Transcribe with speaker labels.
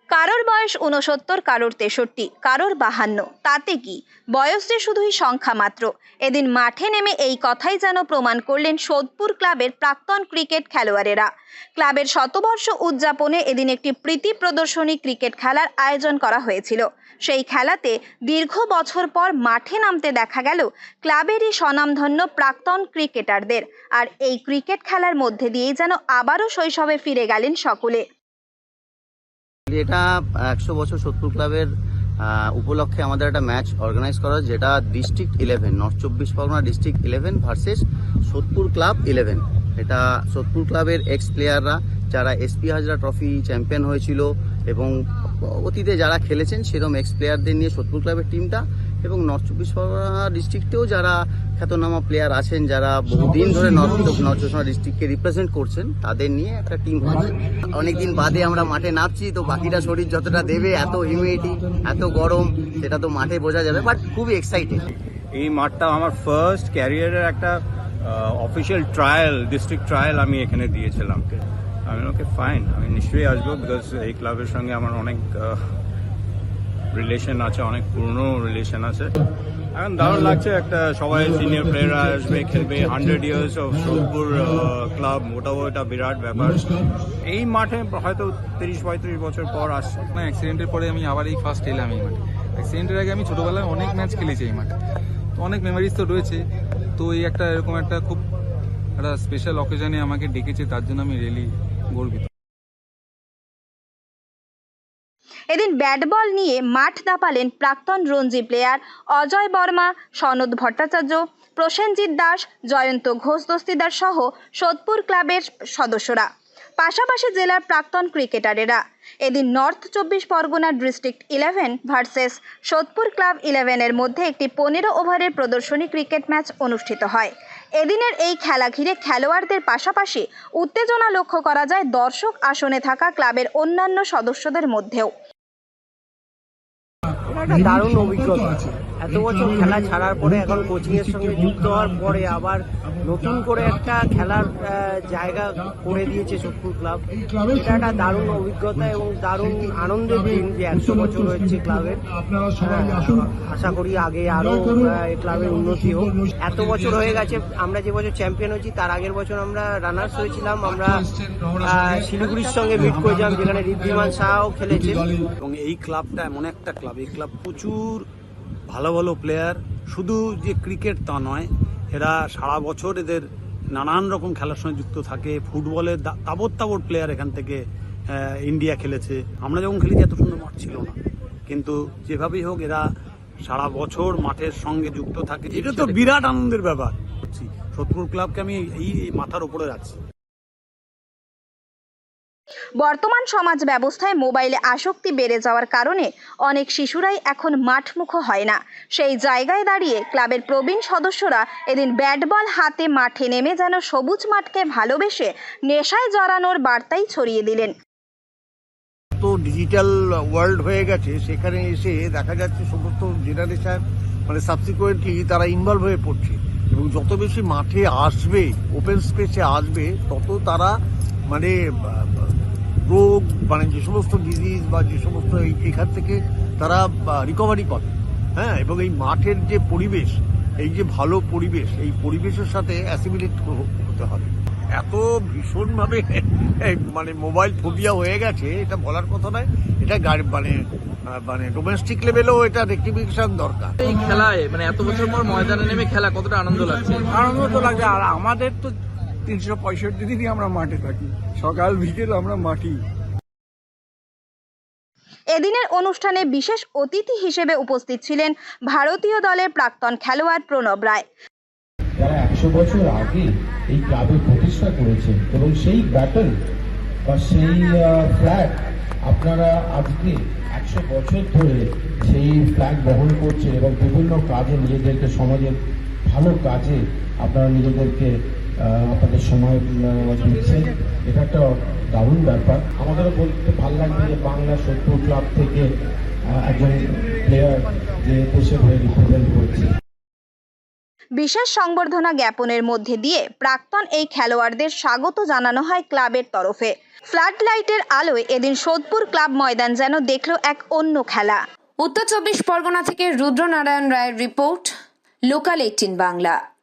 Speaker 1: কারোর বয়স ৬৯, কারোর ৬৩, কারোর ৫২। তাতে কি, বয়স যে শুধুই সংখ্যা মাত্র। এদিন মাঠে নেমে এই কথাই যেন প্রমাণ করলেন সোদপুর ক্লাবের প্রাক্তন ক্রিকেট খেলোয়াড়েরা। ক্লাবের শতবর্ষ উদযাপনে এদিন একটি প্রীতি প্রদর্শনী ক্রিকেট খেলার আয়োজন করা হয়েছিল। সেই খেলাতে দীর্ঘ বছর পর মাঠে নামতে দেখা গেল ক্লাবেরই স্বনামধন্য প্রাক্তন ক্রিকেটারদের। আর এই ক্রিকেট খেলার মধ্যে দিয়েই যেন আবারও শৈশবে ফিরে গেলেন সকলে।
Speaker 2: এটা ১০০ বছর সোদপুর ক্লাবের উপলক্ষে আমাদের একটা ম্যাচ অর্গানাইজ করা, যেটা district 11 north ২৪ Parganas district 11 versus Sodepur club 11। এটা সোদপুর ক্লাবের এক্স প্লেয়াররা যারা এসপি হাজরা ট্রফি চ্যাম্পিয়ন হয়েছিল এবং অতীতে যারা খেলেছেন সেরকম এক্স প্লেয়ারদের নিয়ে সোদপুর ক্লাবের টিমটা, এবং নর্থ ২৪ পরগনা ডিস্ট্রিক্টেও যারা খ্যাতনামা প্লেয়ার আছেন যারা বহুদিন ধরে নর্থ ২৪ পরগনা ডিস্ট্রিক্টকে রিপ্রেজেন্ট করছেন, তাদের নিয়ে একটা টিম হয়েছে। অনেকদিন বাদে আমরা মাঠে নামছি, তো বাকিটা শরীর যতটা দেবে, এত হিউমিডিটি এত গরম, সেটা তো মাঠে বোঝা যাবে, বাট খুবই এক্সাইটেড।
Speaker 3: এই মাঠটা আমার ফার্স্ট ক্যারিয়ারের একটা অফিসিয়াল ট্রায়াল, ডিস্ট্রিক্ট ট্রায়াল আমি এখানে দিয়েছিলাম। আমি ওকে ফাইন, আমি নিশ্চয়ই আসবো, বিকজ এই ক্লাবের সঙ্গে আমার অনেক রিলেশন আছে, অনেক পুরনো রিলেশন আছে। এখন দারুণ লাগছে, একটা সবাই সিনিয়র প্লেয়াররা আসবে, খেলবে। 100 ইয়ার্স অফ সোদপুর ক্লাব, ওটাও এটা বিরাট ব্যাপার। এই মাঠে হয়তো ৩০-৩৫ বছর পর আসছে।
Speaker 4: অ্যাক্সিডেন্টের পরে আমি আবার এই ফার্স্ট এলাম এই মাঠে। অ্যাক্সিডেন্টের আগে আমি ছোটোবেলায় অনেক ম্যাচ খেলেছি এই মাঠে, তো অনেক মেমোরিজ তো রয়েছে। তো এই একটা এরকম একটা খুব একটা স্পেশাল অকেশনে আমাকে ডেকেছে, তার জন্য আমি রিয়েলি গর্বিত।
Speaker 1: এদিন ব্যাট বল নিয়ে মাঠ দাপালেন প্রাক্তন রঞ্জি প্লেয়ার অজয় বর্মা, সনদ ভট্টাচার্য, প্রসেনজিৎ দাস, জয়ন্ত ঘোষ দস্তিদার সহ সোদপুর ক্লাবের সদস্যরা, পাশাপাশি জেলার প্রাক্তন ক্রিকেটারেরা। এদিন north ২৪ Parganas district 11 versus Sodepur club 11-এর মধ্যে একটি ১৫ ওভারের প্রদর্শনী ক্রিকেট ম্যাচ অনুষ্ঠিত হয়। এদিনের এই খেলা ঘিরে খেলোয়াড়দের পাশাপাশি উত্তেজনা লক্ষ্য করা যায় দর্শক আসনে থাকা ক্লাবের অন্যান্য সদস্যদের মধ্যেও।
Speaker 5: একটা দারুণ অভিজ্ঞতা। এত বছর খেলা ছাড়ার পরে এখন কোচিং এর সঙ্গে যুক্ত হওয়ার পরে আবার নতুন করে একটা খেলার জায়গা করে দিয়েছে সোদপুর ক্লাব। এটা একটা দারুণ অভিজ্ঞতা এবং দারুণ আনন্দের দিন যে ১০০ বছর হয়েছে ক্লাবের। আশা করি আগে আরো এই ক্লাবের উন্নতি হোক। এত বছর হয়ে গেছে, আমরা যে বছর চ্যাম্পিয়ন হয়েছি তার আগের বছর আমরা রানার্স হয়েছিলাম। আমরা শিলিগুড়ির সঙ্গে মিট করেছিলাম, যেখানে ঋদ্ধিমান শাহও খেলেছেন।
Speaker 6: এবং এই ক্লাবটা এমন একটা ক্লাব, এই ক্লাব প্রচুর ভালো ভালো প্লেয়ার, শুধু যে ক্রিকেট তা নয়, এরা সারা বছর এদের নানান রকম খেলার সঙ্গে যুক্ত থাকে। ফুটবলের তাবৎ প্লেয়ার এখান থেকে ইন্ডিয়া খেলেছে। আমরা যখন খেলেছি এত সুন্দর মাঠ ছিল না, কিন্তু যেভাবেই হোক এরা সারা বছর মাঠের সঙ্গে যুক্ত থাকে। এটা তো বিরাট আনন্দের ব্যাপার। সোদপুর ক্লাবকে আমি এই মাথার উপরে রাখছি।
Speaker 1: বর্তমান সমাজ ব্যবস্থায় মোবাইলে আসক্তি বেড়ে যাওয়ার কারণে অনেক শিশুরাই এখন মাঠমুখো হয় না। সেই জায়গায় দাঁড়িয়ে ক্লাবের প্রবীণ সদস্যরা এদিন ব্যাট বল হাতে মাঠে নেমে যেন সবুজ মাঠকে ভালোবেসে নেশায় জড়ানোর বার্তাই ছড়িয়ে দিলেন।
Speaker 7: তো ডিজিটাল ওয়ার্ল্ড হয়ে গেছে, সেখানে এসে দেখা যাচ্ছে সমস্ত জেনারেশন মানে সাবসিকুয়েন্টলি তারা ইনভলভ হয়ে পড়ছে, এবং যত বেশি মাঠে আসবে, ওপেন স্পেসে আসবে, তত তারা মানে রোগ, মানে যে সমস্ত ডিজিজ বা যে সমস্ত এখান থেকে তারা রিকভারি পাবে। হ্যাঁ, এবং এই মাঠের যে পরিবেশ, এই যে ভালো পরিবেশ, এই পরিবেশের সাথে অ্যাসিমিলেট হতে হবে। এত ভীষণভাবে মানে মোবাইল ফোবিয়া হয়ে গেছে, এটা বলার কথা নয়। এটা মানে ডোমেস্টিক লেভেলেও এটা রেকটিফিকেশন দরকার।
Speaker 4: এই খেলায় মানে এত বছর পর ময়দানে নেমে খেলা কতটা আনন্দ লাগছে?
Speaker 8: আনন্দ তো লাগছে। আর আমাদের তো ৩৬৫ দিনই আমরা মাঠে থাকি, সকাল বিকেল আমরা মাঠি।
Speaker 1: এদিনের অনুষ্ঠানে বিশেষ অতিথি হিসেবে উপস্থিত ছিলেন ভারতীয় দলের প্রাক্তন খেলোয়াড় প্রণব রায়।
Speaker 9: যারা ১০০ বছর আগে এই ক্লাবের প্রতিষ্ঠা করেছে, এবং সেই ব্যাটল বা সেই ফ্ল্যাগ আপনারা আজকে ১০০ বছর ধরে সেই ফ্ল্যাগ বহন করছে, এবং বিভিন্ন কাজে নিজেদেরকে, সমাজের ভালো কাজে আপনারা নিজেদেরকে আপনাদের সময় দিচ্ছেন। এটা একটা দারুণ ব্যাপার। আমাদেরও বলতে ভালো লাগবে যে বাংলা সোদপুর ক্লাব থেকে একজন প্লেয়ার যে দেশের হয়ে রিপ্রেজেন্ট করছে।
Speaker 1: বিশেষ সংবর্ধনা জ্ঞাপনের মধ্যে দিয়ে প্রাক্তন এই খেলোয়াড়দের স্বাগত জানানো হয় ক্লাবের তরফে। ফ্লাড লাইটের আলোয় এদিন সোদপুর ক্লাব ময়দান যেন দেখল এক অন্য খেলা।
Speaker 10: উত্তর 24 পরগনা থেকে রুদ্রনারায়ণ রায়ের রিপোর্ট, লোকাল 18 বাংলা।